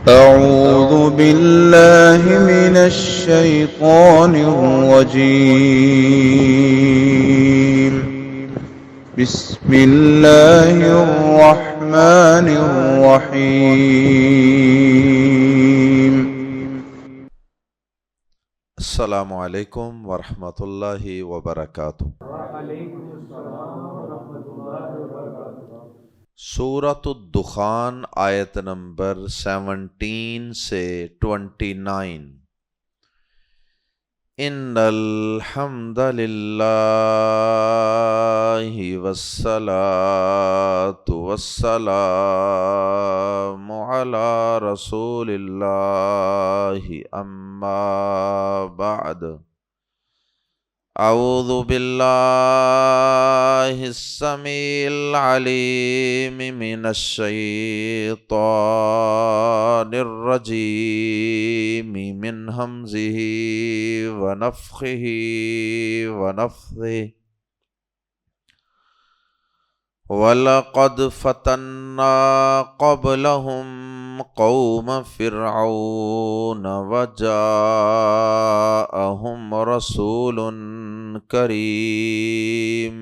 أعوذ بالله من الشيطان الرجيم. بسم الله الرحمن الرحيم. السلام علیکم ورحمۃ اللہ وبرکاتہ۔ سورۃ الدخان آیت نمبر 17 سے 29۔ ان الحمد للہ والصلاة والسلام علی رسول اللہ اما بعد۔ اعوذ باللہ السمیع العلیم من الشیطان الرجیم من ہمزہ ونفخہ ونفثہ۔ وَلَقَدْ فَتَنَّا قَبْلَهُمْ قَوْمَ فِرْعَوْنَ وَجَاءَهُمْ رَسُولٌ كَرِيمٌ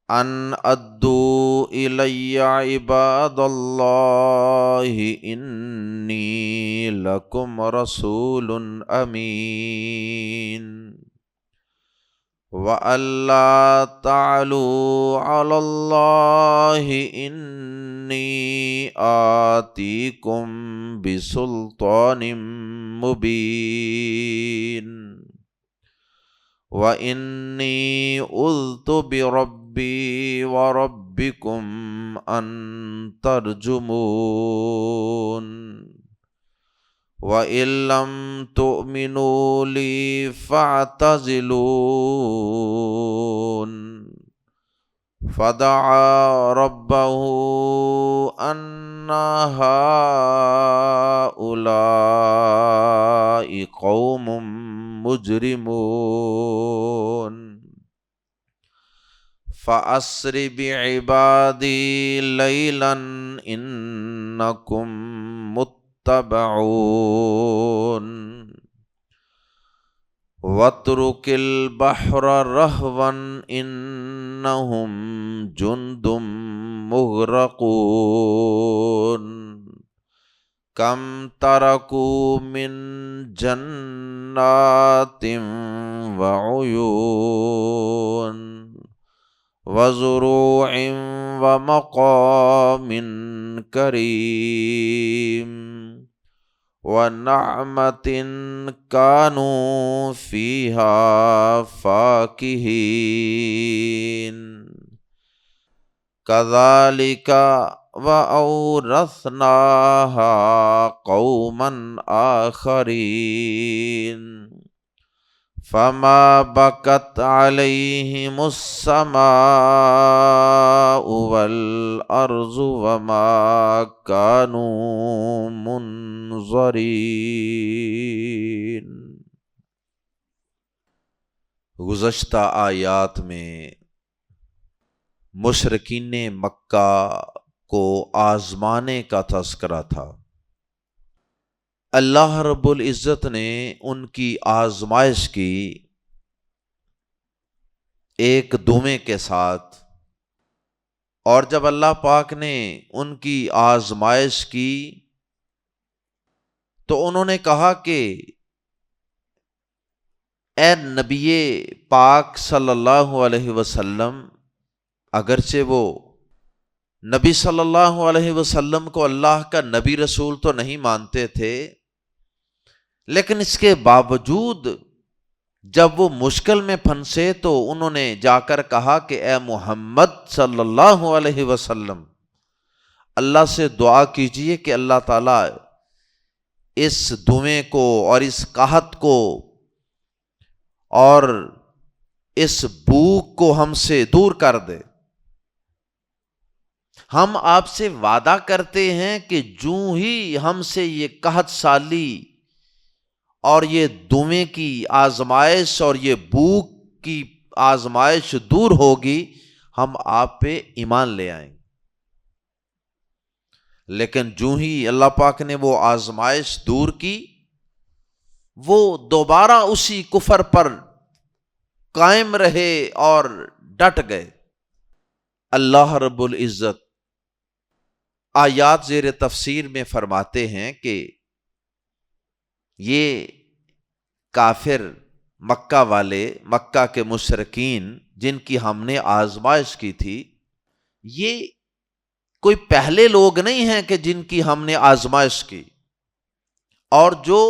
أَنْ أَدُّوا إِلَيَّ عِبَادَ اللَّهِ إِنِّي لَكُمْ رَسُولٌ أَمِينٌ وَأَلَّا تَعْلُوا عَلَى اللَّهِ إِنِّي آتِيكُمْ بِسُلْطَانٍ مُبِينٍ وَإِنِّي عُذْتُ بِرَبِّي وَرَبِّكُمْ أَن تَرْجُمُونِ وَإِن لَّمْ تُؤْمِنُوا لِي فَاعْتَزِلُونِ۔ فَدَعَا رَبَّهُ أَنَّ هَٰؤُلَاءِ قَوْمٌ مُجْرِمُونَ فَأَسْرِ بِعِبَادِي لَيْلًا إِنَّكُمْ متبعون وَاتْرُكِ الْبَحْرَ رَهْوًا إِنَّهُمْ جُندٌ مُغْرَقُونَ كَمْ تَرَكُوا مِنْ جَنَّاتٍ وَعُيُونٍ وَزُرُوعٍ وَمَقَامٍ كَرِيمٍ وَنَعْمَةٍ كَانُوا فِيهَا فَاكِهِينَ كَذَلِكَ وَأَوْرَثْنَاهَا قَوْمًا آخَرِينَ فَمَا بَكَتْ عَلَيْهِمُ السَّمَاءُ وَالْأَرْضُ وَمَا كَانُوا مُنظَرِينَ۔ گزشتہ آیات میں مشرکین مکہ کو آزمانے کا تذکرہ تھا۔ اللہ رب العزت نے ان کی آزمائش کی ایک دمے کے ساتھ، اور جب اللہ پاک نے ان کی آزمائش کی تو انہوں نے کہا کہ اے نبی پاک صلی اللہ علیہ وسلم، اگرچہ وہ نبی صلی اللہ علیہ وسلم کو اللہ کا نبی رسول تو نہیں مانتے تھے، لیکن اس کے باوجود جب وہ مشکل میں پھنسے تو انہوں نے جا کر کہا کہ اے محمد صلی اللہ علیہ وسلم، اللہ سے دعا کیجئے کہ اللہ تعالیٰ اس دھویں کو اور اس قحط کو اور اس بھوک کو ہم سے دور کر دے۔ ہم آپ سے وعدہ کرتے ہیں کہ جوں ہی ہم سے یہ قحط سالی اور یہ دمے کی آزمائش اور یہ بھوک کی آزمائش دور ہوگی، ہم آپ پہ ایمان لے آئیں گے۔ لیکن جو ہی اللہ پاک نے وہ آزمائش دور کی، وہ دوبارہ اسی کفر پر قائم رہے اور ڈٹ گئے۔ اللہ رب العزت آیات زیر تفسیر میں فرماتے ہیں کہ یہ کافر مکہ والے، مکہ کے مشرکین جن کی ہم نے آزمائش کی تھی، یہ کوئی پہلے لوگ نہیں ہیں کہ جن کی ہم نے آزمائش کی، اور جو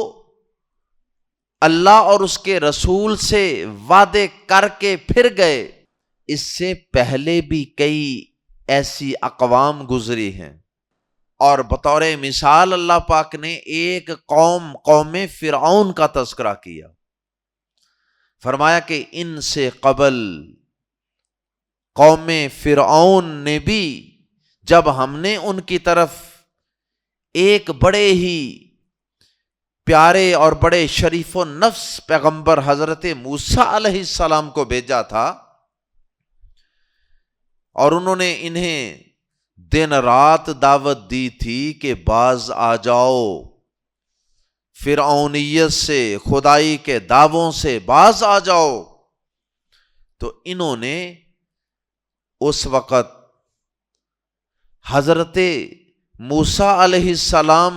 اللہ اور اس کے رسول سے وعدے کر کے پھر گئے، اس سے پہلے بھی کئی ایسی اقوام گزری ہیں۔ اور بطور مثال اللہ پاک نے ایک قوم فرعون کا تذکرہ کیا، فرمایا کہ ان سے قبل قوم فرعون نے بھی، جب ہم نے ان کی طرف ایک بڑے ہی پیارے اور بڑے شریف و نفس پیغمبر حضرت موسیٰ علیہ السلام کو بھیجا تھا، اور انہوں نے انہیں دن رات دعوت دی تھی کہ باز آ جاؤ، فرعونیت سے، خدائی کے دعووں سے باز آ جاؤ، تو انہوں نے اس وقت حضرت موسیٰ علیہ السلام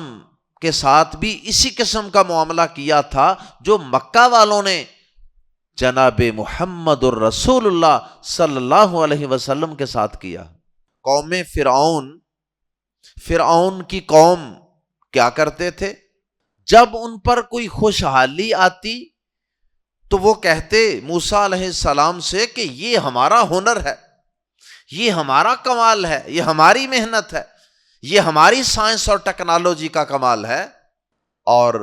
کے ساتھ بھی اسی قسم کا معاملہ کیا تھا جو مکہ والوں نے جناب محمد الرسول اللہ صلی اللہ علیہ وسلم کے ساتھ کیا۔ قوم فرعون کی قوم کیا کرتے تھے؟ جب ان پر کوئی خوشحالی آتی تو وہ کہتے موسیٰ علیہ السلام سے کہ یہ ہمارا ہنر ہے، یہ ہمارا کمال ہے، یہ ہماری محنت ہے، یہ ہماری سائنس اور ٹیکنالوجی کا کمال ہے۔ اور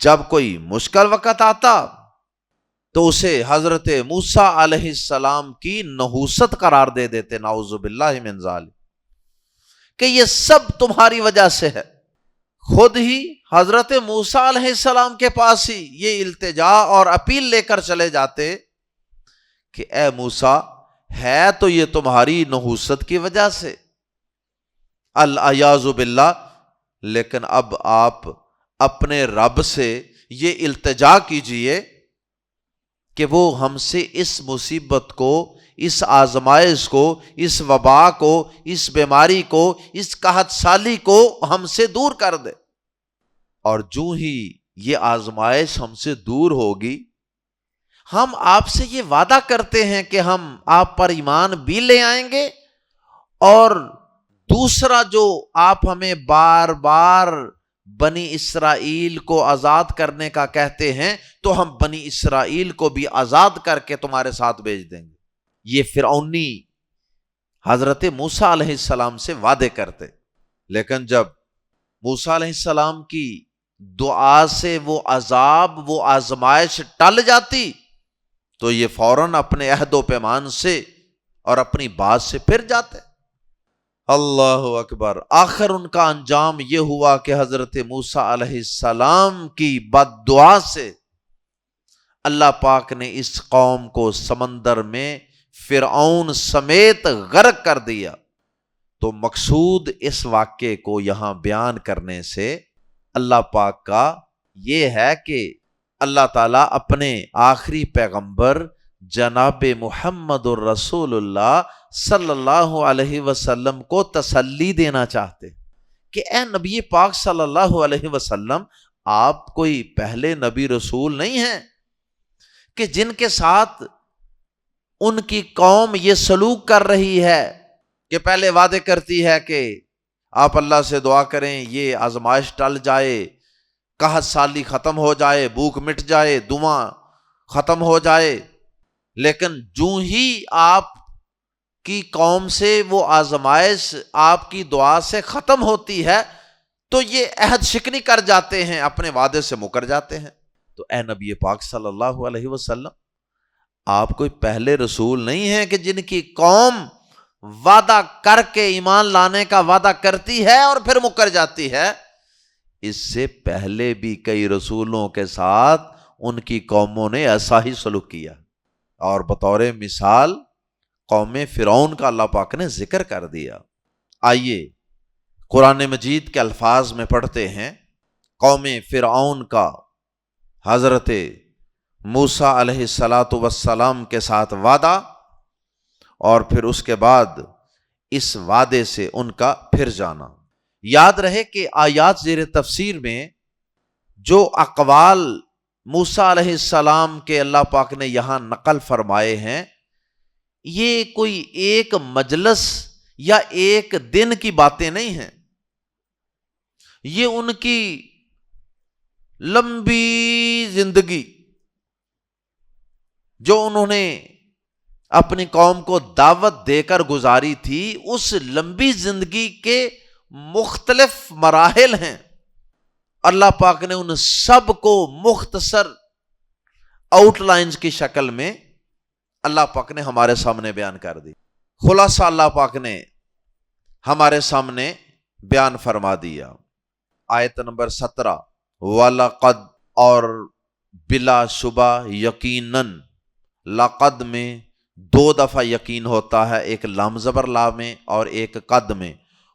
جب کوئی مشکل وقت آتا تو اسے حضرت موسیٰ علیہ السلام کی نحوست قرار دے دیتے، نعوذ باللہ من ذالک، کہ یہ سب تمہاری وجہ سے ہے۔ خود ہی حضرت موسیٰ علیہ السلام کے پاس ہی یہ التجا اور اپیل لے کر چلے جاتے کہ اے موسیٰ، ہے تو یہ تمہاری نحوست کی وجہ سے، العیاذ باللہ، لیکن اب آپ اپنے رب سے یہ التجا کیجئے کہ وہ ہم سے اس مصیبت کو، اس آزمائش کو، اس وبا کو، اس بیماری کو، اس قحط سالی کو ہم سے دور کر دے۔ اور جو ہی یہ آزمائش ہم سے دور ہوگی، ہم آپ سے یہ وعدہ کرتے ہیں کہ ہم آپ پر ایمان بھی لے آئیں گے، اور دوسرا جو آپ ہمیں بار بار بنی اسرائیل کو آزاد کرنے کا کہتے ہیں، تو ہم بنی اسرائیل کو بھی آزاد کر کے تمہارے ساتھ بھیج دیں گے۔ یہ فرعونی حضرت موسیٰ علیہ السلام سے وعدے کرتے، لیکن جب موسیٰ علیہ السلام کی دعا سے وہ عذاب، وہ آزمائش ٹل جاتی، تو یہ فوراً اپنے عہد و پیمان سے اور اپنی بات سے پھر جاتے۔ اللہ اکبر۔ آخر ان کا انجام یہ ہوا کہ حضرت موسیٰ علیہ السلام کی بد دعا سے اللہ پاک نے اس قوم کو سمندر میں فرعون سمیت غرق کر دیا۔ تو مقصود اس واقعے کو یہاں بیان کرنے سے اللہ پاک کا یہ ہے کہ اللہ تعالیٰ اپنے آخری پیغمبر جناب محمد الرسول اللہ صلی اللہ علیہ وسلم کو تسلی دینا چاہتے کہ اے نبی پاک صلی اللہ علیہ وسلم، آپ کوئی پہلے نبی رسول نہیں ہیں کہ جن کے ساتھ ان کی قوم یہ سلوک کر رہی ہے کہ پہلے وعدے کرتی ہے کہ آپ اللہ سے دعا کریں یہ آزمائش ٹل جائے، قحط سالی ختم ہو جائے، بھوک مٹ جائے، دواں ختم ہو جائے، لیکن جو ہی آپ کی قوم سے وہ آزمائش آپ کی دعا سے ختم ہوتی ہے تو یہ عہد شکنی کر جاتے ہیں، اپنے وعدے سے مکر جاتے ہیں۔ تو اے نبی پاک صلی اللہ علیہ وسلم، آپ کوئی پہلے رسول نہیں ہیں کہ جن کی قوم وعدہ کر کے ایمان لانے کا وعدہ کرتی ہے اور پھر مکر جاتی ہے۔ اس سے پہلے بھی کئی رسولوں کے ساتھ ان کی قوموں نے ایسا ہی سلوک کیا، اور بطور مثال قوم فرعون کا اللہ پاک نے ذکر کر دیا۔ آئیے قرآن مجید کے الفاظ میں پڑھتے ہیں، قوم فرعون کا حضرت موسیٰ علیہ السلام کے ساتھ وعدہ، اور پھر اس کے بعد اس وعدے سے ان کا پھر جانا۔ یاد رہے کہ آیات زیر تفسیر میں جو اقوال موسیٰ علیہ السلام کے اللہ پاک نے یہاں نقل فرمائے ہیں، یہ کوئی ایک مجلس یا ایک دن کی باتیں نہیں ہیں، یہ ان کی لمبی زندگی جو انہوں نے اپنی قوم کو دعوت دے کر گزاری تھی، اس لمبی زندگی کے مختلف مراحل ہیں۔ اللہ پاک نے ان سب کو مختصر آؤٹ لائنز کی شکل میں اللہ پاک نے ہمارے سامنے بیان کر دی۔ خلاصہ اللہ پاک نے ہمارے سامنے بیان فرما دیا۔ آیت نمبر 17، وَلَقَدْ، اور بلا شبہ یقیناً، لقد میں 2 دفعہ یقین ہوتا ہے، ایک لام زبر لا میں اور ایک قد میں۔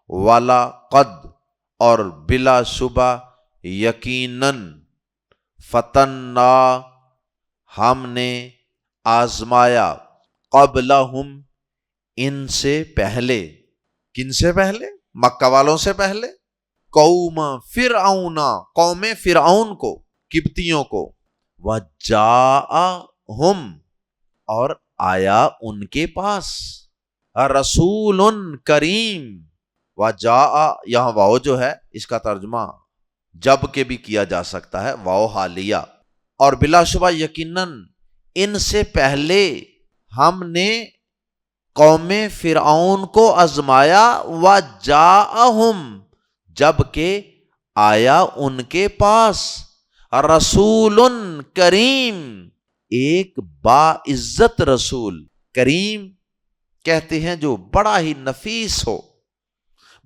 وَلَقَدْ، اور بلا شبہ یقیناً، فتنا، ہم نے آزمایا، قبلہم، ان سے پہلے۔ کن سے پہلے؟ مکہ والوں سے پہلے، قوم فرعون، قوم فرعون کو، قبطیوں کو۔ وَجَاءَهُمْ، اور آیا ان کے پاس، رسول کریم۔ وَجَاءَ، یہاں واو جو ہے اس کا ترجمہ جب کے بھی کیا جا سکتا ہے، واو حالیہ۔ اور بلا شبہ یقیناً ان سے پہلے ہم نے قوم فرعون کو آزمایا، وَجَاءَهُمْ، جب کہ آیا ان کے پاس، رسول کریم، ایک باعزت رسول۔ کریم کہتے ہیں جو بڑا ہی نفیس ہو،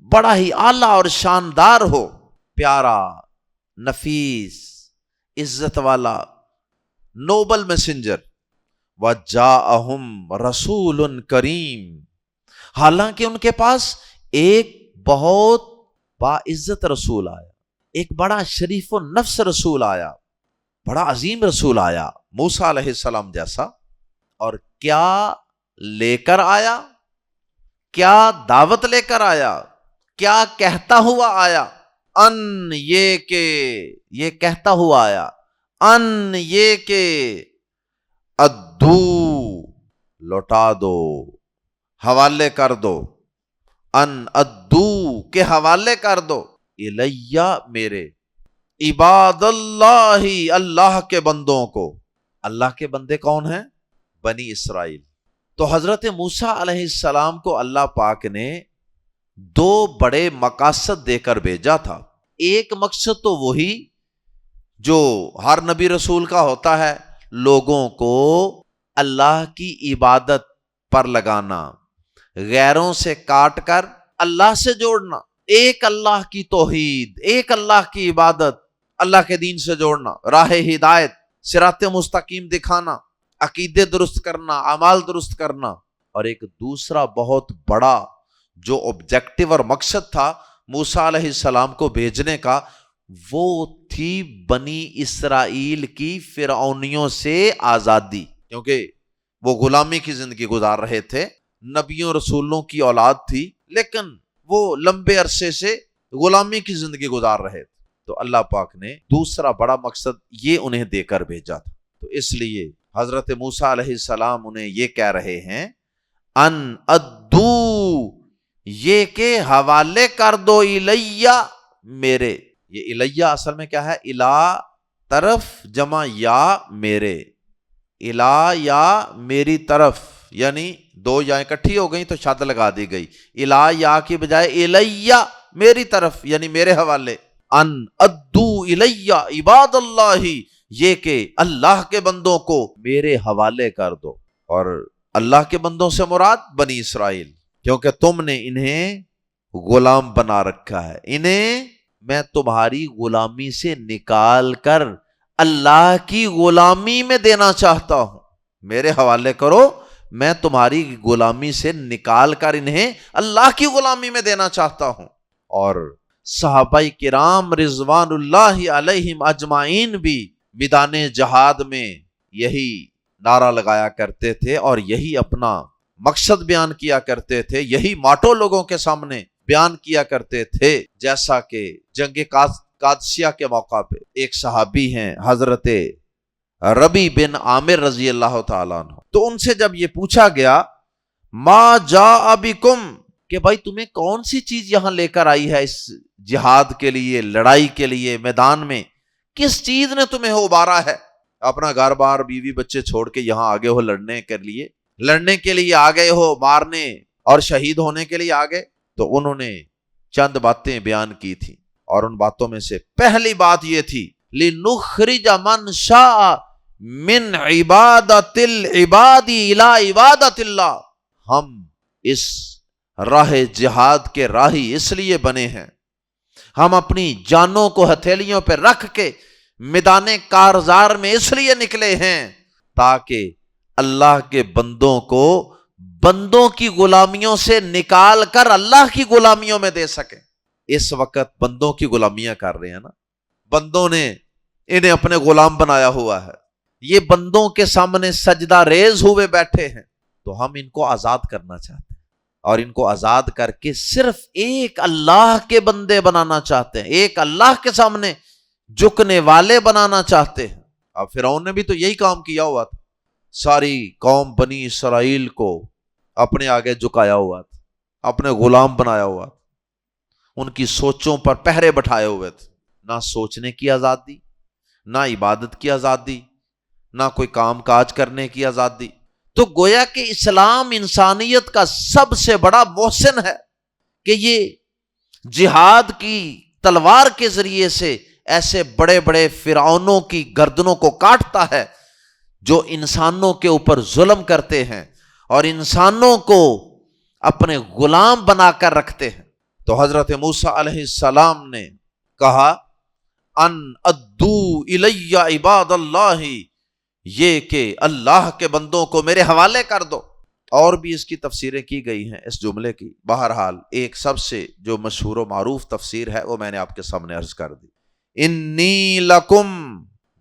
بڑا ہی اعلیٰ اور شاندار ہو، پیارا، نفیس، عزت والا، نوبل میسنجر۔ وَجَاءَهُمْ رَسُولٌ کریم، حالانکہ ان کے پاس ایک بہت باعزت رسول آیا، ایک بڑا شریف و نفس رسول آیا، بڑا عظیم رسول آیا، موسیٰ علیہ السلام جیسا۔ اور کیا لے کر آیا؟ کیا دعوت لے کر آیا؟ کیا کہتا ہوا آیا؟ ان، یہ کہ، یہ کہتا ہوا آیا، ان، یہ کہ، ادو، لوٹا دو، حوالے کر دو، ان ادو، کے حوالے کر دو، الیہ، میرے، عباد اللہ، اللہ کے بندوں کو۔ اللہ کے بندے کون ہیں؟ بنی اسرائیل۔ تو حضرت موسیٰ علیہ السلام کو اللہ پاک نے 2 بڑے مقاصد دے کر بھیجا تھا۔ ایک مقصد تو وہی جو ہر نبی رسول کا ہوتا ہے، لوگوں کو اللہ کی عبادت پر لگانا، غیروں سے کاٹ کر اللہ سے جوڑنا، ایک اللہ کی توحید، ایک اللہ کی عبادت، اللہ کے دین سے جوڑنا، راہ ہدایت، صراط مستقیم دکھانا، عقیدے درست کرنا، اعمال درست کرنا۔ اور ایک دوسرا بہت بڑا جو آبجیکٹو اور مقصد تھا موسیٰ علیہ السلام کو بھیجنے کا، وہ تھی بنی اسرائیل کی فرعونیوں سے آزادی، کیونکہ وہ غلامی کی زندگی گزار رہے تھے، نبیوں رسولوں کی اولاد تھی، لیکن وہ لمبے عرصے سے غلامی کی زندگی گزار رہے تھے۔ تو اللہ پاک نے دوسرا بڑا مقصد یہ انہیں دے کر بھیجا تھا۔ تو اس لیے حضرت موسیٰ علیہ السلام انہیں یہ کہہ رہے ہیں، ان ادو، یہ کہ حوالے کر دو، الیہ، میرے۔ یہ الیہ اصل میں کیا ہے؟ الہ، طرف، جمع یا، میرے، الہ یا میری طرف، یعنی 2 یا اکٹھی ہو گئی تو شد لگا دی گئی، الہ یا کی بجائے الیہ، میری طرف، یعنی میرے حوالے۔ ان ادو الیہ عباد اللہ، یہ کہ اللہ کے بندوں کو میرے حوالے کر دو۔ اور اللہ کے بندوں سے مراد بنی اسرائیل، کیونکہ تم نے انہیں غلام بنا رکھا ہے، انہیں میں تمہاری غلامی سے نکال کر اللہ کی غلامی میں دینا چاہتا ہوں، میرے حوالے کرو، میں تمہاری غلامی سے نکال کر انہیں اللہ کی غلامی میں دینا چاہتا ہوں۔ اور صحابہ کرام رضوان اللہ علیہم اجمعین بھی میدان جہاد میں یہی نعرہ لگایا کرتے تھے اور یہی اپنا مقصد بیان کیا کرتے تھے، یہی ماٹو لوگوں کے سامنے بیان کیا کرتے تھے۔ جیسا کہ جنگ قادسیہ کے موقع پہ ایک صحابی ہیں حضرت ربی بن عامر رضی اللہ تعالیٰ عنہ، تو ان سے جب یہ پوچھا گیا ما جاء بکم، کہ بھائی تمہیں کون سی چیز یہاں لے کر آئی ہے اس جہاد کے لیے، لڑائی کے لیے میدان میں، کس چیز نے تمہیں ابارا ہے؟ اپنا گھر بار بیوی بچے چھوڑ کے یہاں آگے ہو لڑنے کے لیے آ گئے ہو، مارنے اور شہید ہونے کے لیے آ گئے؟ تو انہوں نے چند باتیں بیان کی تھی، اور ان باتوں میں سے پہلی بات یہ تھی لِنُخْرِجَ مَنْ شَاءَ مِنْ عِبَادَةِ الْعِبَادِ إِلَىٰ عِبَادَةِ اللَّهِ، ہم اس راہ جہاد کے راہی اس لیے بنے ہیں، ہم اپنی جانوں کو ہتھیلیوں پہ رکھ کے میدان کارزار میں اس لیے نکلے ہیں تاکہ اللہ کے بندوں کو بندوں کی غلامیوں سے نکال کر اللہ کی غلامیوں میں دے سکیں۔ اس وقت بندوں کی غلامیاں کر رہے ہیں نا، بندوں نے انہیں اپنے غلام بنایا ہوا ہے، یہ بندوں کے سامنے سجدہ ریز ہوئے بیٹھے ہیں، تو ہم ان کو آزاد کرنا چاہتے ہیں، اور ان کو آزاد کر کے صرف ایک اللہ کے بندے بنانا چاہتے ہیں، ایک اللہ کے سامنے جھکنے والے بنانا چاہتے ہیں۔ اب فرعون نے بھی تو یہی کام کیا ہوا تھا، ساری قوم بنی اسرائیل کو اپنے آگے جھکایا ہوا تھا، اپنے غلام بنایا ہوا تھا، ان کی سوچوں پر پہرے بٹھائے ہوئے تھے، نہ سوچنے کی آزادی، نہ عبادت کی آزادی، نہ کوئی کام کاج کرنے کی آزادی۔ تو گویا کہ اسلام انسانیت کا سب سے بڑا محسن ہے کہ یہ جہاد کی تلوار کے ذریعے سے ایسے بڑے بڑے فرعونوں کی گردنوں کو کاٹتا ہے جو انسانوں کے اوپر ظلم کرتے ہیں اور انسانوں کو اپنے غلام بنا کر رکھتے ہیں۔ تو حضرت موسیٰ علیہ السلام نے کہا ان ادو الی عباد اللہ، یہ کہ اللہ کے بندوں کو میرے حوالے کر دو۔ اور بھی اس کی تفسیریں کی گئی ہیں اس جملے کی، بہرحال ایک سب سے جو مشہور و معروف تفسیر ہے وہ میں نے آپ کے سامنے عرض کر دی، انی لکم،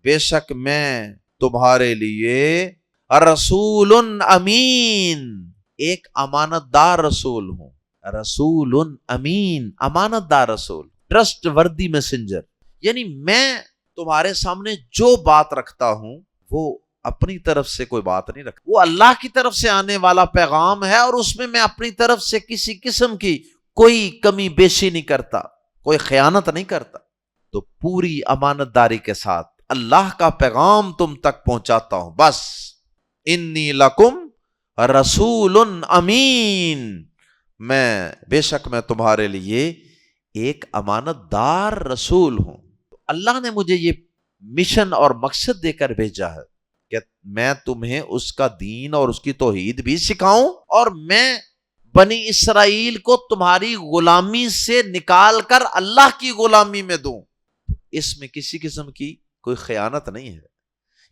بے شک میں تمہارے لیے رسول امین، ایک امانت دار رسول ہوں، رسول امین، امانت دار رسول، ٹرسٹ وردی میسنجر، یعنی میں تمہارے سامنے جو بات رکھتا ہوں وہ اپنی طرف سے کوئی بات نہیں رکھتا، وہ اللہ کی طرف سے آنے والا پیغام ہے، اور اس میں اپنی طرف سے کسی قسم کی کوئی کمی بیشی نہیں کرتا، کوئی خیانت نہیں کرتا، تو پوری امانت داری کے ساتھ اللہ کا پیغام تم تک پہنچاتا ہوں، بس انی لکم رسول امین، میں بے شک میں تمہارے لیے ایک امانت دار رسول ہوں۔ اللہ نے مجھے یہ مشن اور مقصد دے کر بھیجا ہے کہ میں تمہیں اس کا دین اور اس کی توحید بھی سکھاؤں، اور میں بنی اسرائیل کو تمہاری غلامی سے نکال کر اللہ کی غلامی میں دوں۔ اس میں کسی قسم کی کوئی خیانت نہیں ہے،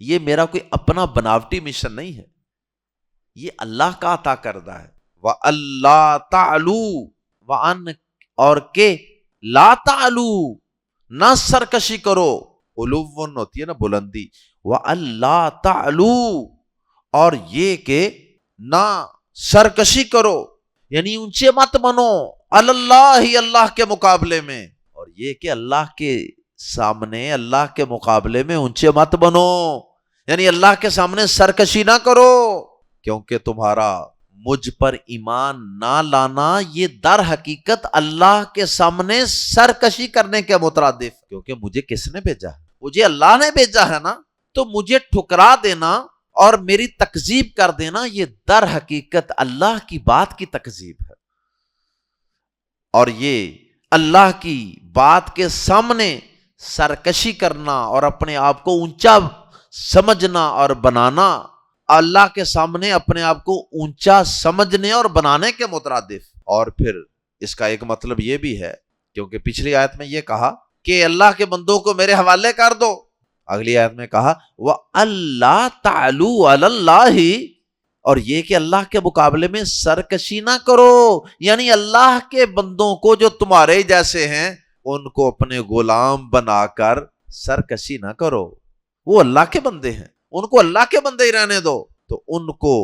یہ میرا کوئی اپنا بناوٹی مشن نہیں ہے، یہ اللہ کا عطا کردہ ہے۔ وَأَلَّا تَعْلُوا، وَأَن، اور کہ لا تعلو، نہ سرکشی کرو، علوّن ہوتی ہے نا بلندی، وَأَلَّا تَعْلُوا، اور یہ کہ نہ سرکشی کرو، یعنی اونچے مت بنو، اللہ، اللہ کے مقابلے میں، اور یہ کہ اللہ کے سامنے، اللہ کے مقابلے میں اونچے مت بنو، یعنی اللہ کے سامنے سرکشی نہ کرو، کیونکہ تمہارا مجھ پر ایمان نہ لانا یہ در حقیقت اللہ کے سامنے سرکشی کرنے کے مترادف، کیونکہ مجھے کس نے بھیجا ہے؟ مجھے اللہ نے بھیجا ہے نا، تو مجھے ٹھکرا دینا اور میری تکذیب کر دینا یہ در حقیقت اللہ کی بات کی تکذیب ہے، اور یہ اللہ کی بات کے سامنے سرکشی کرنا اور اپنے آپ کو اونچا سمجھنا اور بنانا، اللہ کے سامنے اپنے آپ کو اونچا سمجھنے اور بنانے کے مترادف۔ اور پھر اس کا ایک مطلب یہ بھی ہے، کیونکہ پچھلی آیت میں یہ کہا کہ اللہ کے بندوں کو میرے حوالے کر دو، اگلی آیت میں کہا وَأَلَّا تَعْلُوا عَلَى اللَّهِ، اور یہ کہ اللہ کے مقابلے میں سرکشی نہ کرو، یعنی اللہ کے بندوں کو جو تمہارے جیسے ہیں ان کو اپنے غلام بنا کر سرکشی نہ کرو، وہ اللہ کے بندے ہیں، ان کو اللہ کے بندے ہی رہنے دو۔ تو ان کو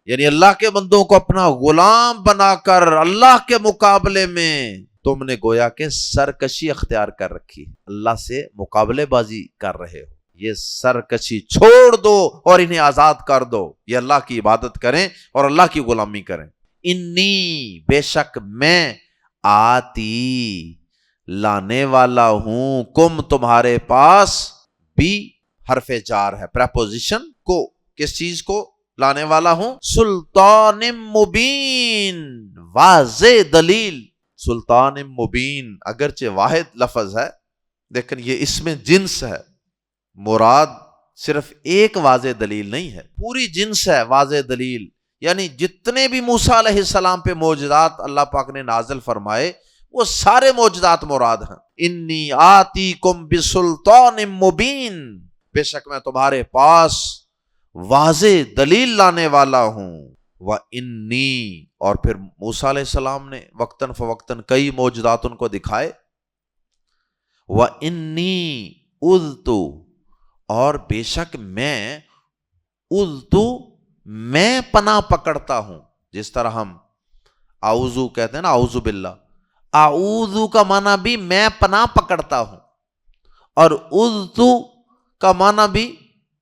یعنی اللہ کے بندوں کو اپنا غلام بنا کر اللہ کے مقابلے میں تم نے گویا کہ سرکشی اختیار کر رکھی، اللہ سے مقابلے بازی کر رہے ہو۔ یہ سرکشی چھوڑ دو اور انہیں آزاد کر دو، یہ اللہ کی عبادت کریں اور اللہ کی غلامی کریں۔ انی بے شک میں آتی لانے والا ہوں، کم تمہارے پاس، بھی حرف جار ہے، پریپوزیشن کو، کس چیز کو لانے والا ہوں؟ سلطان مبین، واضح دلیل۔ سلطان مبین اگرچہ واحد لفظ ہے لیکن یہ اس میں جنس ہے، مراد صرف ایک واضح دلیل نہیں ہے، پوری جنس ہے واضح دلیل، یعنی جتنے بھی موسیٰ علیہ السلام پہ معجزات اللہ پاک نے نازل فرمائے وہ سارے معجزات مراد ہیں۔ انی آتیکم بسلطان مبین، بے شک میں تمہارے پاس واضح دلیل لانے والا ہوں۔ وَإِنِّي، اور پھر موسیٰ علیہ السلام نے وقتاً فوقتاً کئی معجزات ان کو دکھائے۔ وَإِنِّي اُذْتُ، اور بے شک میں، اُذْتُ میں پناہ پکڑتا ہوں، جس طرح ہم اعوذ کہتے ہیں نا، اعوذ باللہ، اعوذ کا معنی بھی میں پناہ پکڑتا ہوں، اور اُذْتُ کا معنی بھی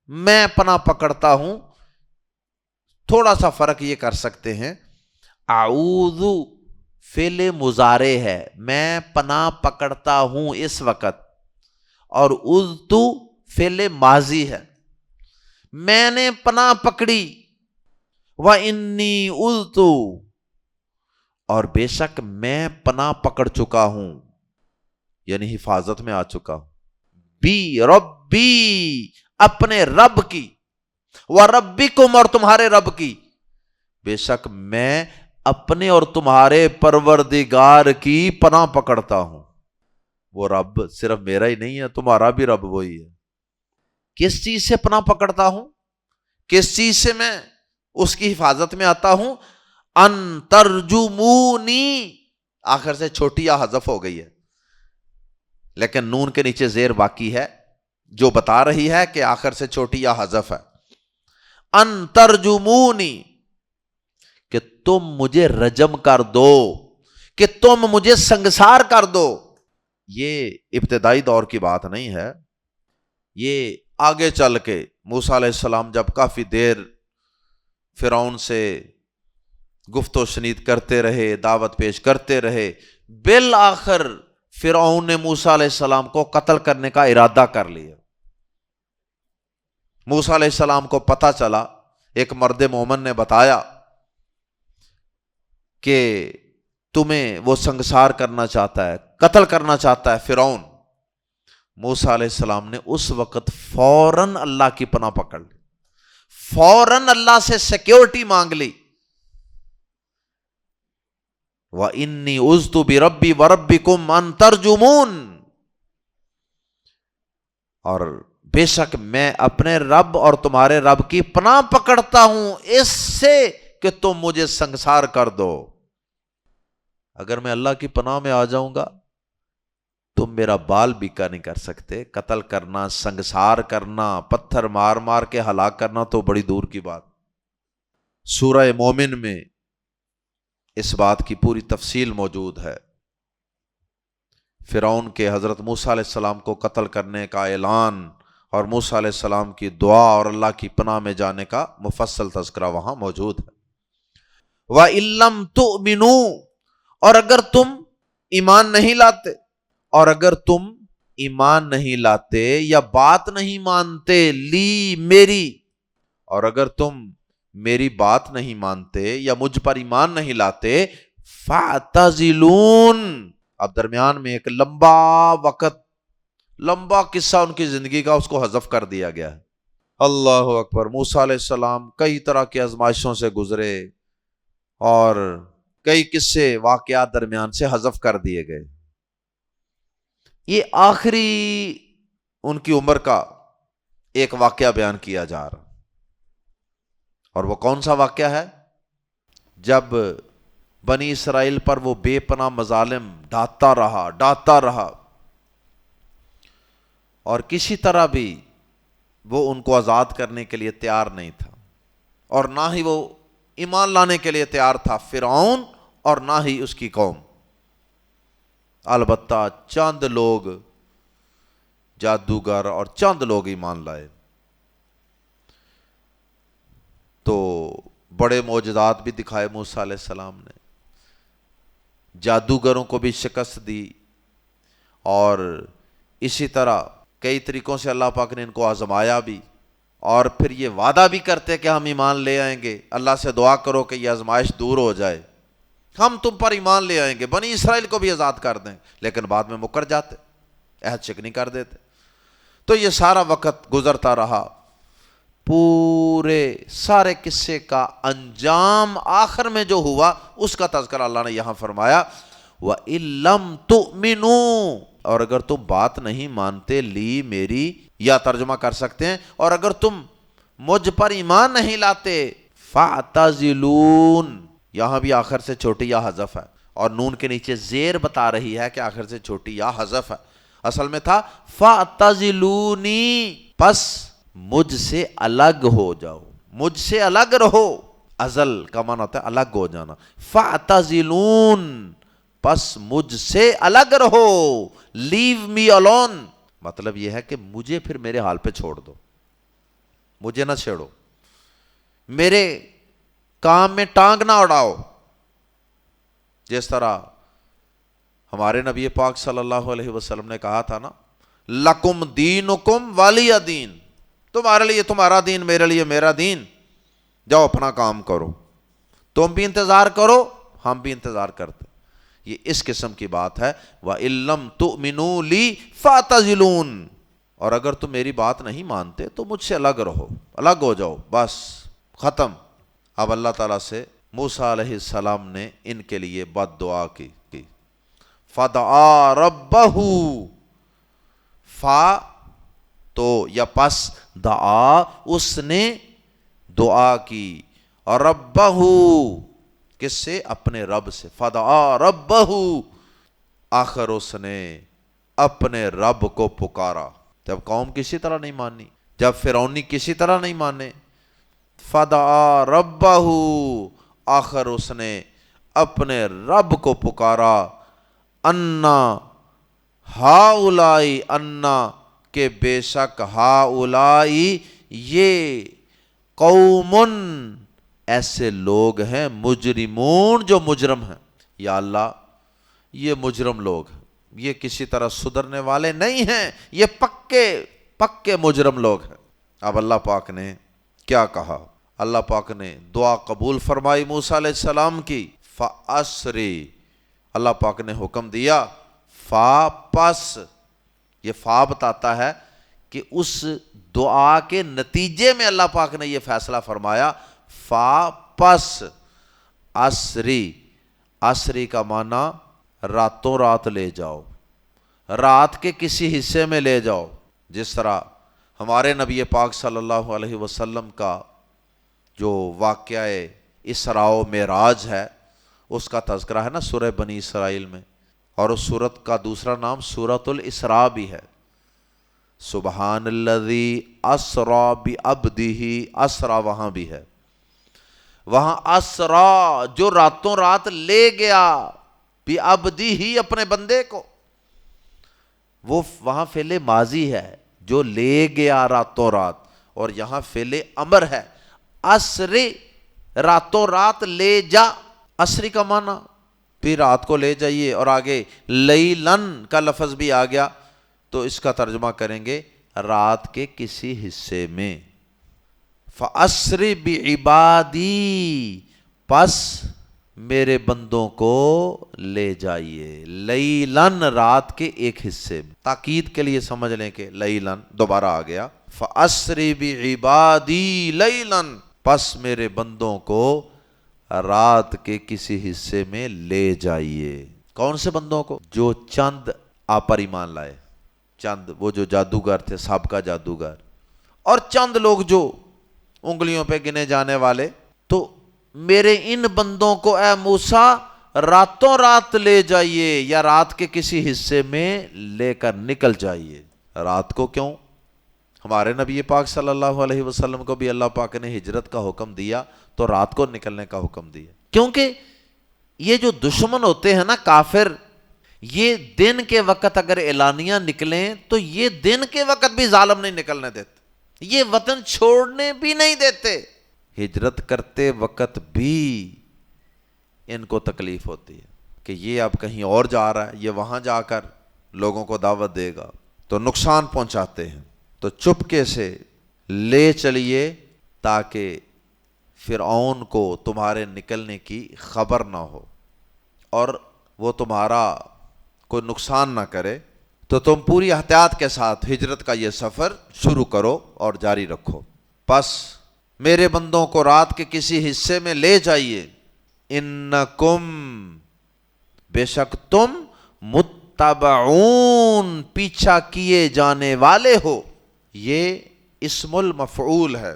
میں پناہ پکڑتا ہوں۔ تھوڑا سا فرق یہ کر سکتے ہیں، اعوذ فعل مضارع ہے، میں پناہ پکڑتا ہوں اس وقت، اور اذت فعل ماضی ہے، میں نے پناہ پکڑی۔ وَإِنِّي اذت، اور بے شک میں پناہ پکڑ چکا ہوں، یعنی حفاظت میں آ چکا ہوں، بی ربی، اپنے رب کی، وَرَبِّكُمْ، اور تمہارے رب کی، بے شک میں اپنے اور تمہارے پروردگار کی پناہ پکڑتا ہوں۔ وہ رب صرف میرا ہی نہیں ہے، تمہارا بھی رب وہی ہے۔ کس چیز سے پناہ پکڑتا ہوں؟ کس چیز سے میں اس کی حفاظت میں آتا ہوں؟ ان ترجمونی، آخر سے چھوٹی یا حذف ہو گئی ہے لیکن نون کے نیچے زیر باقی ہے جو بتا رہی ہے کہ آخر سے چھوٹی یا حذف ہے۔ ان ترجمونی، کہ تم مجھے رجم کر دو، کہ تم مجھے سنگسار کر دو۔ یہ ابتدائی دور کی بات نہیں ہے، یہ آگے چل کے موسیٰ علیہ السلام جب کافی دیر فرعون سے گفت و شنید کرتے رہے، دعوت پیش کرتے رہے، بالآخر فرعون نے موسیٰ علیہ السلام کو قتل کرنے کا ارادہ کر لیا۔ موسیٰ علیہ السلام کو پتہ چلا، ایک مرد مومن نے بتایا کہ تمہیں وہ سنگسار کرنا چاہتا ہے، قتل کرنا چاہتا ہے فرعون۔ موسیٰ علیہ السلام نے اس وقت فوراً اللہ کی پناہ پکڑ لی، فوراً اللہ سے سیکیورٹی مانگ لی۔ وَإِنِّي عُذْتُ بِرَبِّي وَرَبِّكُمْ أَن تَرْجُمُونَ، اور بے شک میں اپنے رب اور تمہارے رب کی پناہ پکڑتا ہوں اس سے کہ تم مجھے سنگسار کر دو۔ اگر میں اللہ کی پناہ میں آ جاؤں گا تم میرا بال بیکا نہیں کر سکتے۔ قتل کرنا، سنگسار کرنا، پتھر مار مار کے ہلاک کرنا تو بڑی دور کی بات۔ سورہ مومن میں اس بات کی پوری تفصیل موجود ہے، فرعون کے حضرت موسیٰ علیہ السلام کو قتل کرنے کا اعلان اور موسیٰ علیہ السلام کی دعا اور اللہ کی پناہ میں جانے کا مفصل تذکرہ وہاں موجود ہے۔ وَإِن لَّمْ تُؤْمِنُوا، اور اگر تم ایمان نہیں لاتے، اور اگر تم ایمان نہیں لاتے یا بات نہیں مانتے، لی میری، اور اگر تم میری بات نہیں مانتے یا مجھ پر ایمان نہیں لاتے، فَاعْتَزِلُونَ، اب درمیان میں ایک لمبا وقت، لمبا قصہ ان کی زندگی کا اس کو حذف کر دیا گیا ہے۔ اللہ اکبر۔ موسیٰ علیہ السلام کئی طرح کی آزمائشوں سے گزرے اور کئی قصے واقعات درمیان سے حذف کر دیے گئے۔ یہ آخری ان کی عمر کا ایک واقعہ بیان کیا جا رہا، اور وہ کون سا واقعہ ہے؟ جب بنی اسرائیل پر وہ بے پناہ مظالم ڈھاتا رہا اور کسی طرح بھی وہ ان کو آزاد کرنے کے لیے تیار نہیں تھا، اور نہ ہی وہ ایمان لانے کے لیے تیار تھا فرعون اور نہ ہی اس کی قوم۔ البتہ چند لوگ جادوگر اور چند لوگ ایمان لائے، تو بڑے معجزات بھی دکھائے موسیٰ علیہ السلام نے، جادوگروں کو بھی شکست دی، اور اسی طرح کئی طریقوں سے اللہ پاک نے ان کو آزمایا بھی، اور پھر یہ وعدہ بھی کرتے کہ ہم ایمان لے آئیں گے، اللہ سے دعا کرو کہ یہ آزمائش دور ہو جائے، ہم تم پر ایمان لے آئیں گے، بنی اسرائیل کو بھی آزاد کر دیں، لیکن بعد میں مکر جاتے، عہد شکنی کر دیتے۔ تو یہ سارا وقت گزرتا رہا، پورے سارے قصے کا انجام آخر میں جو ہوا اس کا تذکرہ اللہ نے یہاں فرمایا، وَإِن لَّمْ تُؤْمِنُوا، اور اگر تم بات نہیں مانتے لی میری، یا ترجمہ کر سکتے ہیں اور اگر تم مجھ پر ایمان نہیں لاتے، فَاعْتَزِلُونَ، یہاں بھی آخر سے چھوٹی یا حذف ہے، اور نون کے نیچے زیر بتا رہی ہے کہ آخر سے چھوٹی یا حذف ہے، اصل میں تھا فَاعْتَزِلُونِی، پس مجھ سے الگ ہو جاؤ، مجھ سے الگ رہو، ازل کا معنی ہوتا ہے الگ ہو جانا، فَاعْتَزِلُونَ، پس مجھ سے الگ رہو، لیو می alone، مطلب یہ ہے کہ مجھے پھر میرے حال پہ چھوڑ دو، مجھے نہ چھیڑو، میرے کام میں ٹانگ نہ اڑاؤ۔ جس طرح ہمارے نبی پاک صلی اللہ علیہ وسلم نے کہا تھا نا، لکم دینکم ولی دین، تمہارے لیے تمہارا دین، میرے لیے میرا دین، جاؤ اپنا کام کرو، تم بھی انتظار کرو ہم بھی انتظار کرتے۔ یہ اس قسم کی بات ہے، وَإِن لَّمْ تُؤْمِنُوا لِي فَاعْتَزِلُونَ، اور اگر تم میری بات نہیں مانتے تو مجھ سے الگ رہو، الگ ہو جاؤ، بس ختم۔ اب اللہ تعالیٰ سے موسیٰ علیہ السلام نے ان کے لیے بد دعا کی، فَدَعَا رَبَّهُ، فا تو یا پس، دعا اس نے دعا کی، اور ربہ کس سے؟ اپنے رب سے، فدعا ربہ، آخر اس نے اپنے رب کو پکارا۔ جب قوم کسی طرح نہیں مانی، جب فرعونی کسی طرح نہیں مانے، فدعا ربہ، آخر اس نے اپنے رب کو پکارا، انا ہاؤلائی، انا کہ بے شک ہاؤلائی یہ قومن ایسے لوگ ہیں، مجرمون جو مجرم ہیں، یا اللہ یہ مجرم لوگ ہیں، یہ کسی طرح سدھرنے والے نہیں ہیں، یہ پکے مجرم لوگ ہیں۔ اب اللہ پاک نے کیا کہا؟ اللہ پاک نے دعا قبول فرمائی موسیٰ علیہ السلام کی، فَأَسْرِ، اللہ پاک نے حکم دیا، پس، یہ فا بتاتا ہے کہ اس دعا کے نتیجے میں اللہ پاک نے یہ فیصلہ فرمایا، پس عصری کا معنی راتوں رات لے جاؤ، رات کے کسی حصے میں لے جاؤ، جس طرح ہمارے نبی پاک صلی اللہ علیہ وسلم کا جو واقعہ اسراء و معراج ہے اس کا تذکرہ ہے نا سورہ بنی اسرائیل میں، اور اس سورت کا دوسرا نام سورۃ الاسراء بھی ہے۔ سبحان الذی اسریٰ بعبدہ، اسریٰ وہاں بھی ہے، وہاں اسریٰ جو راتوں رات لے گیا، بعبدہ اپنے بندے کو، وہ وہاں فعل ماضی ہے جو لے گیا راتوں رات، اور یہاں فعل امر ہے، اسری راتوں رات لے جا، اسری کا معنی بھی رات کو لے جائیے، اور آگے لیلن کا لفظ بھی آ گیا، تو اس کا ترجمہ کریں گے رات کے کسی حصے میں۔ فَأَسْرِ بِعِبَادِي، پس میرے بندوں کو لے جائیے، لیلن رات کے ایک حصے میں، تاکید کے لیے سمجھ لیں کہ لیلن دوبارہ آ گیا، فَأَسْرِ بِعِبَادِي لیلن، پس میرے بندوں کو رات کے کسی حصے میں لے جائیے۔ کون سے بندوں کو؟ جو چند آپ پر ایمان لائے، چند وہ جو جادوگر تھے، سابقہ جادوگر، اور چند لوگ جو انگلیوں پہ گنے جانے والے. تو میرے ان بندوں کو اے موسیٰ راتوں رات لے جائیے یا رات کے کسی حصے میں لے کر نکل جائیے. رات کو کیوں؟ ہمارے نبی پاک صلی اللہ علیہ وسلم کو بھی اللہ پاک نے ہجرت کا حکم دیا تو رات کو نکلنے کا حکم دیا. کیونکہ یہ جو دشمن ہوتے ہیں نا کافر، یہ دن کے وقت اگر اعلانیہ نکلیں تو یہ دن کے وقت بھی ظالم نہیں نکلنے دیتے، یہ وطن چھوڑنے بھی نہیں دیتے. ہجرت کرتے وقت بھی ان کو تکلیف ہوتی ہے کہ یہ اب کہیں اور جا رہا ہے، یہ وہاں جا کر لوگوں کو دعوت دے گا، تو نقصان پہنچاتے ہیں. تو چپکے سے لے چلیے تاکہ فرعون کو تمہارے نکلنے کی خبر نہ ہو اور وہ تمہارا کوئی نقصان نہ کرے. تو تم پوری احتیاط کے ساتھ ہجرت کا یہ سفر شروع کرو اور جاری رکھو. پس میرے بندوں کو رات کے کسی حصے میں لے جائیے. انکم بے شک تم متبعون پیچھا کیے جانے والے ہو. یہ اسم المفعول ہے.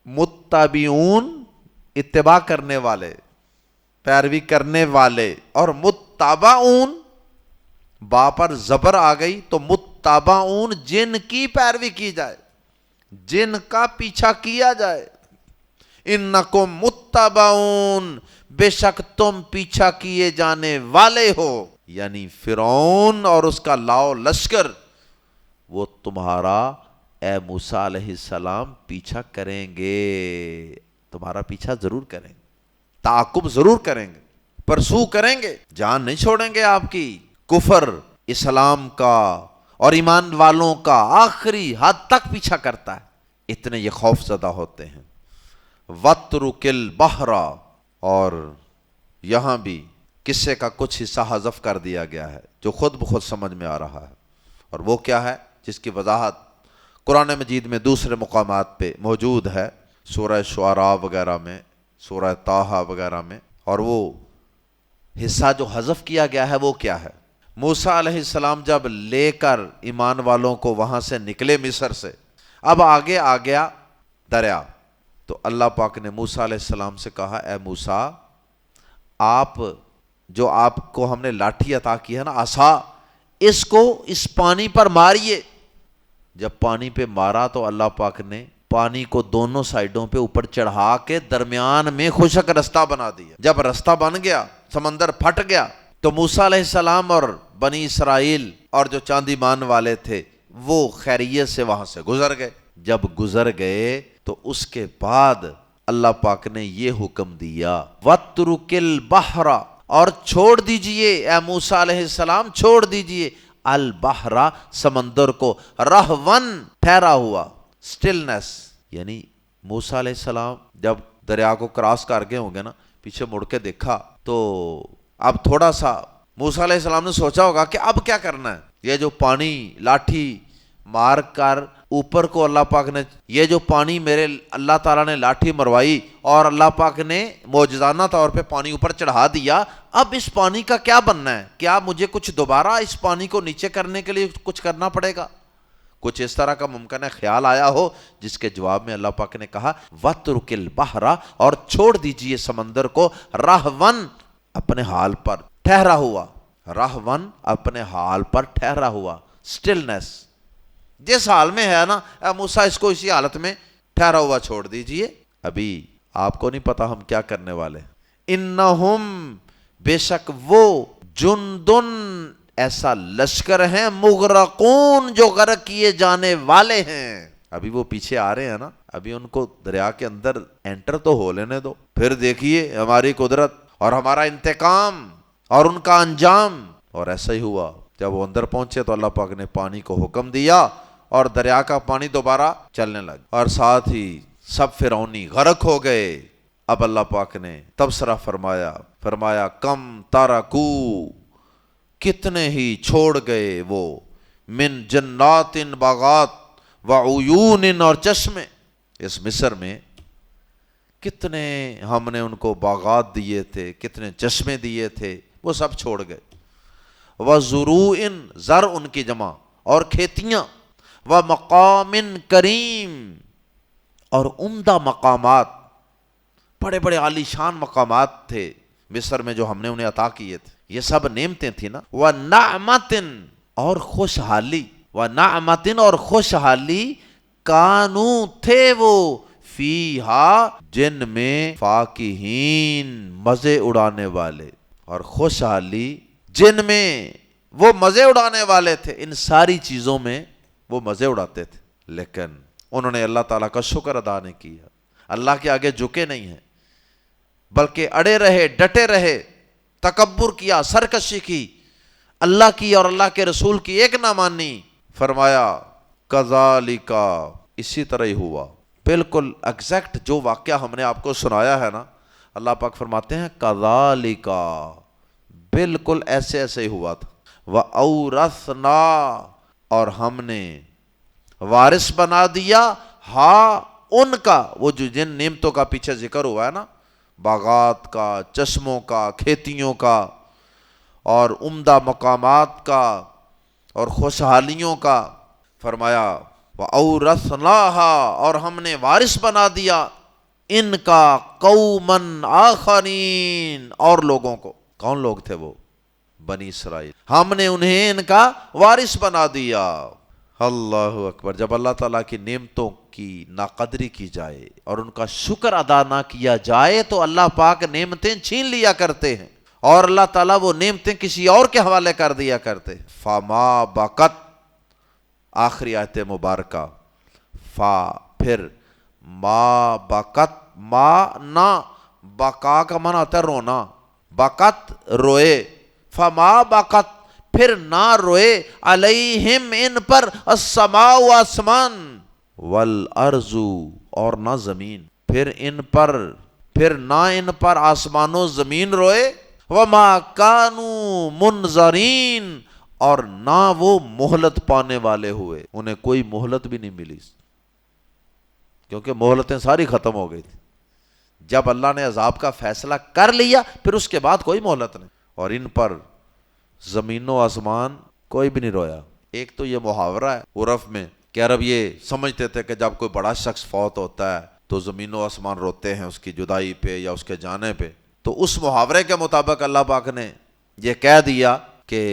متبعون اتباع کرنے والے، پیروی کرنے والے، اور متبعون با پر زبر آ گئی تو متبعون جن کی پیروی کی جائے، جن کا پیچھا کیا جائے. انکم متبعون بے شک تم پیچھا کیے جانے والے ہو. یعنی فرعون اور اس کا لاؤ لشکر وہ تمہارا اے موسیٰ علیہ السلام پیچھا کریں گے، تمہارا پیچھا ضرور کریں گے، تعاقب ضرور کریں گے، پرسو کریں گے، جان نہیں چھوڑیں گے آپ کی. کفر اسلام کا اور ایمان والوں کا آخری حد تک پیچھا کرتا ہے، اتنے یہ خوف زدہ ہوتے ہیں. وَاتْرُكِ الْبَحْرَ، اور یہاں بھی قصے کا کچھ حصہ حذف کر دیا گیا ہے جو خود بخود سمجھ میں آ رہا ہے، اور وہ کیا ہے جس کی وضاحت قرآن مجید میں دوسرے مقامات پہ موجود ہے، سورہ شعراء وغیرہ میں، سورہ طٰہٰ وغیرہ میں. اور وہ حصہ جو حذف کیا گیا ہے وہ کیا ہے؟ موسیٰ علیہ السلام جب لے کر ایمان والوں کو وہاں سے نکلے مصر سے، اب آگے آ گیا دریا. تو اللہ پاک نے موسیٰ علیہ السلام سے کہا اے موسیٰ آپ کو ہم نے لاٹھی عطا کی ہے نا، عصا، اس کو اس پانی پر ماریے. جب پانی پہ مارا تو اللہ پاک نے پانی کو دونوں سائیڈوں پہ اوپر چڑھا کے درمیان میں خشک رستہ بنا دیا. جب رستہ بن گیا سمندر پھٹ گیا تو موسیٰ علیہ السلام اور بنی اسرائیل اور جو چاندی مان والے تھے وہ خیریت سے وہاں سے گزر گئے. جب گزر گئے تو اس کے بعد اللہ پاک نے یہ حکم دیا وَاتْرُكِ الْبَحْرَ، اور چھوڑ دیجئے اے موسیٰ علیہ السلام، چھوڑ دیجئے البحر سمندر کو، رہون ٹھہرا ہوا، سٹلنس. یعنی موسیٰ علیہ السلام جب دریا کو کراس کر گئے ہوں گے نا، پیچھے مڑ کے دیکھا تو اب تھوڑا سا موسیٰ علیہ السلام نے سوچا ہوگا کہ اب کیا کرنا ہے. یہ جو پانی لاٹھی مار کر اوپر کو اللہ پاک نے، یہ جو پانی میرے اللہ تعالیٰ نے لاٹھی مروائی اور اللہ پاک نے معجزانہ طور پہ پانی اوپر چڑھا دیا، اب اس پانی کا کیا بننا ہے؟ کیا مجھے کچھ دوبارہ اس پانی کو نیچے کرنے کے لیے کچھ کرنا پڑے گا؟ کچھ اس طرح کا ممکن ہے خیال آیا ہو، جس کے جواب میں اللہ پاک نے کہا وَاتْرُكِ الْبَحْرَ، اور چھوڑ دیجئے سمندر کو، رہون اپنے حال پر ٹھہرا ہوا، رہون اپنے حال پر ٹھہرا ہوا، سٹلنس جس حال میں ہے نا اے موسیٰ اس کو اسی حالت میں ٹھہرا ہوا چھوڑ دیجئے. ابھی آپ کو نہیں پتا ہم کیا کرنے والے. انہم بے شک وہ جندن ایسا لشکر ہیں، مغرقون جو غرق کیے جانے والے ہیں. ابھی وہ پیچھے آ رہے ہیں نا، ابھی ان کو دریا کے اندر انٹر تو ہو لینے دو، پھر دیکھیے ہماری قدرت اور ہمارا انتقام اور ان کا انجام. اور ایسا ہی ہوا، جب وہ اندر پہنچے تو اللہ پاک نے پانی کو حکم دیا اور دریا کا پانی دوبارہ چلنے لگا، اور ساتھ ہی سب فرعونی غرق ہو گئے. اب اللہ پاک نے تبصرہ فرمایا کم تارکو، کتنے ہی چھوڑ گئے وہ، من جنات باغات وعیون، اور چشمے. اس مصر میں کتنے ہم نے ان کو باغات دیے تھے، کتنے چشمے دیے تھے، وہ سب چھوڑ گئے. وَزُرُوءٍ، زر ان کی جمع، اور کھیتیاں، وَمَقَامٍ کریم، اور عمدہ مقامات، بڑے بڑے عالی شان مقامات تھے مصر میں جو ہم نے انہیں عطا کیے تھے، یہ سب نعمتیں تھیں نا۔ وَنَعْمَةٍ اور خوشحالی، وَنَعْمَةٍ اور خوشحالی، کانو تھے وہ، فیہا جن میں، فاکہین مزے اڑانے والے، اور خوشحالی جن میں وہ مزے اڑانے والے تھے، ان ساری چیزوں میں وہ مزے اڑاتے تھے، لیکن انہوں نے اللہ تعالیٰ کا شکر ادا نہیں کیا، اللہ کے آگے جھکے نہیں ہیں، بلکہ اڑے رہے، ڈٹے رہے، تکبر کیا، سرکشی کی، اللہ کی اور اللہ کے رسول کی ایک نہ مانی۔ فرمایا کذالک، اسی طرح ہی ہوا، بالکل ایگزیکٹ جو واقعہ ہم نے آپ کو سنایا ہے نا، اللہ پاک فرماتے ہیں کذالک، بالکل ایسے ایسے ہی ہوا تھا۔ وَأَوْرَثْنَا اور ہم نے وارث بنا دیا، ہاں ان کا، وہ جو جن نعمتوں کا پیچھے ذکر ہوا ہے نا، باغات کا، چشموں کا، کھیتیوں کا، اور عمدہ مقامات کا، اور خوشحالیوں کا، فرمایا وَأَوْرَثْنَاهَا اور ہم نے وارث بنا دیا ان کا، قوماً آخرین اور لوگوں کو۔ کون لوگ تھے وہ؟ بنی اسرائیل، ہم نے انہیں ان کا وارث بنا دیا۔ اللہ اکبر۔ جب اللہ تعالیٰ کی نعمتوں کی ناقدری کی جائے اور ان کا شکر ادا نہ کیا جائے تو اللہ پاک نعمتیں چھین لیا کرتے ہیں، اور اللہ تعالیٰ وہ نعمتیں کسی اور کے حوالے کر دیا کرتے۔ فما بقت، آخری آیت مبارکہ، فا پھر، ما بقت، ما نہ، بقا کا معنی ہوتا ہے رونا، بقت روئے، فما بقت پھر نہ روئے، علیہم ان پر، السماء آسمان، والارض اور نہ زمین، پھر نہ ان پر آسمان و زمین روئے، وما کانوا منظرین اور نہ وہ مہلت پانے والے ہوئے، انہیں کوئی مہلت بھی نہیں ملی، کیونکہ مہلتیں ساری ختم ہو گئی تھی۔ جب اللہ نے عذاب کا فیصلہ کر لیا پھر اس کے بعد کوئی مہلت نہیں، اور ان پر زمین و آسمان کوئی بھی نہیں رویا۔ ایک تو یہ محاورہ ہے عرف میں کہ عرب یہ سمجھتے تھے کہ جب کوئی بڑا شخص فوت ہوتا ہے تو زمین و آسمان روتے ہیں اس کی جدائی پہ یا اس کے جانے پہ، تو اس محاورے کے مطابق اللہ پاک نے یہ کہہ دیا کہ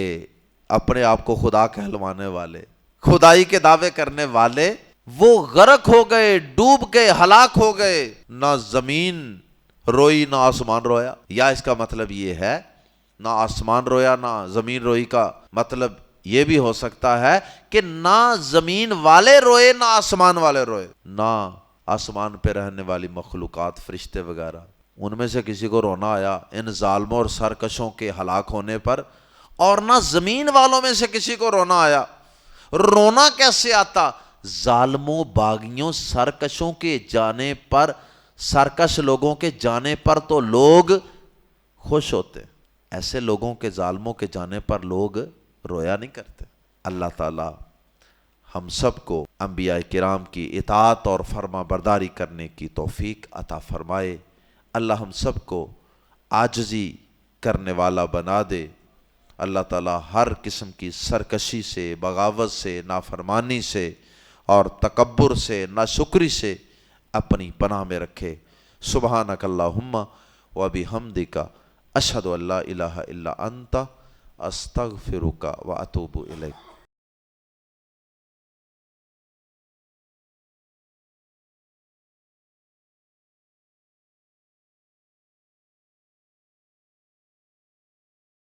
اپنے آپ کو خدا کہلوانے والے، خدائی کے دعوے کرنے والے، وہ غرق ہو گئے، ڈوب گئے، ہلاک ہو گئے، نہ زمین روئی نہ آسمان رویا۔ یا اس کا مطلب یہ ہے نہ آسمان رویا نہ زمین روئی، کا مطلب یہ بھی ہو سکتا ہے کہ نہ زمین والے روئے نہ آسمان والے روئے، نہ آسمان پہ رہنے والی مخلوقات، فرشتے وغیرہ، ان میں سے کسی کو رونا آیا ان ظالموں اور سرکشوں کے ہلاک ہونے پر، اور نہ زمین والوں میں سے کسی کو رونا آیا۔ رونا کیسے آتا؟ ظالموں، باغیوں، سرکشوں کے جانے پر، سرکش لوگوں کے جانے پر تو لوگ خوش ہوتے، ایسے لوگوں کے، ظالموں کے جانے پر لوگ رویا نہیں کرتے۔ اللہ تعالی ہم سب کو انبیاء کرام کی اطاعت اور فرما برداری کرنے کی توفیق عطا فرمائے۔ اللہ ہم سب کو عاجزی کرنے والا بنا دے۔ اللہ تعالی ہر قسم کی سرکشی سے، بغاوت سے، نافرمانی سے اور تکبر سے، ناشکری سے اپنی پناہ میں رکھے۔ سبحانک اللہم و بحمدک، اشہد ان لا الہ الا انت، استغفرک و اتوب الیک۔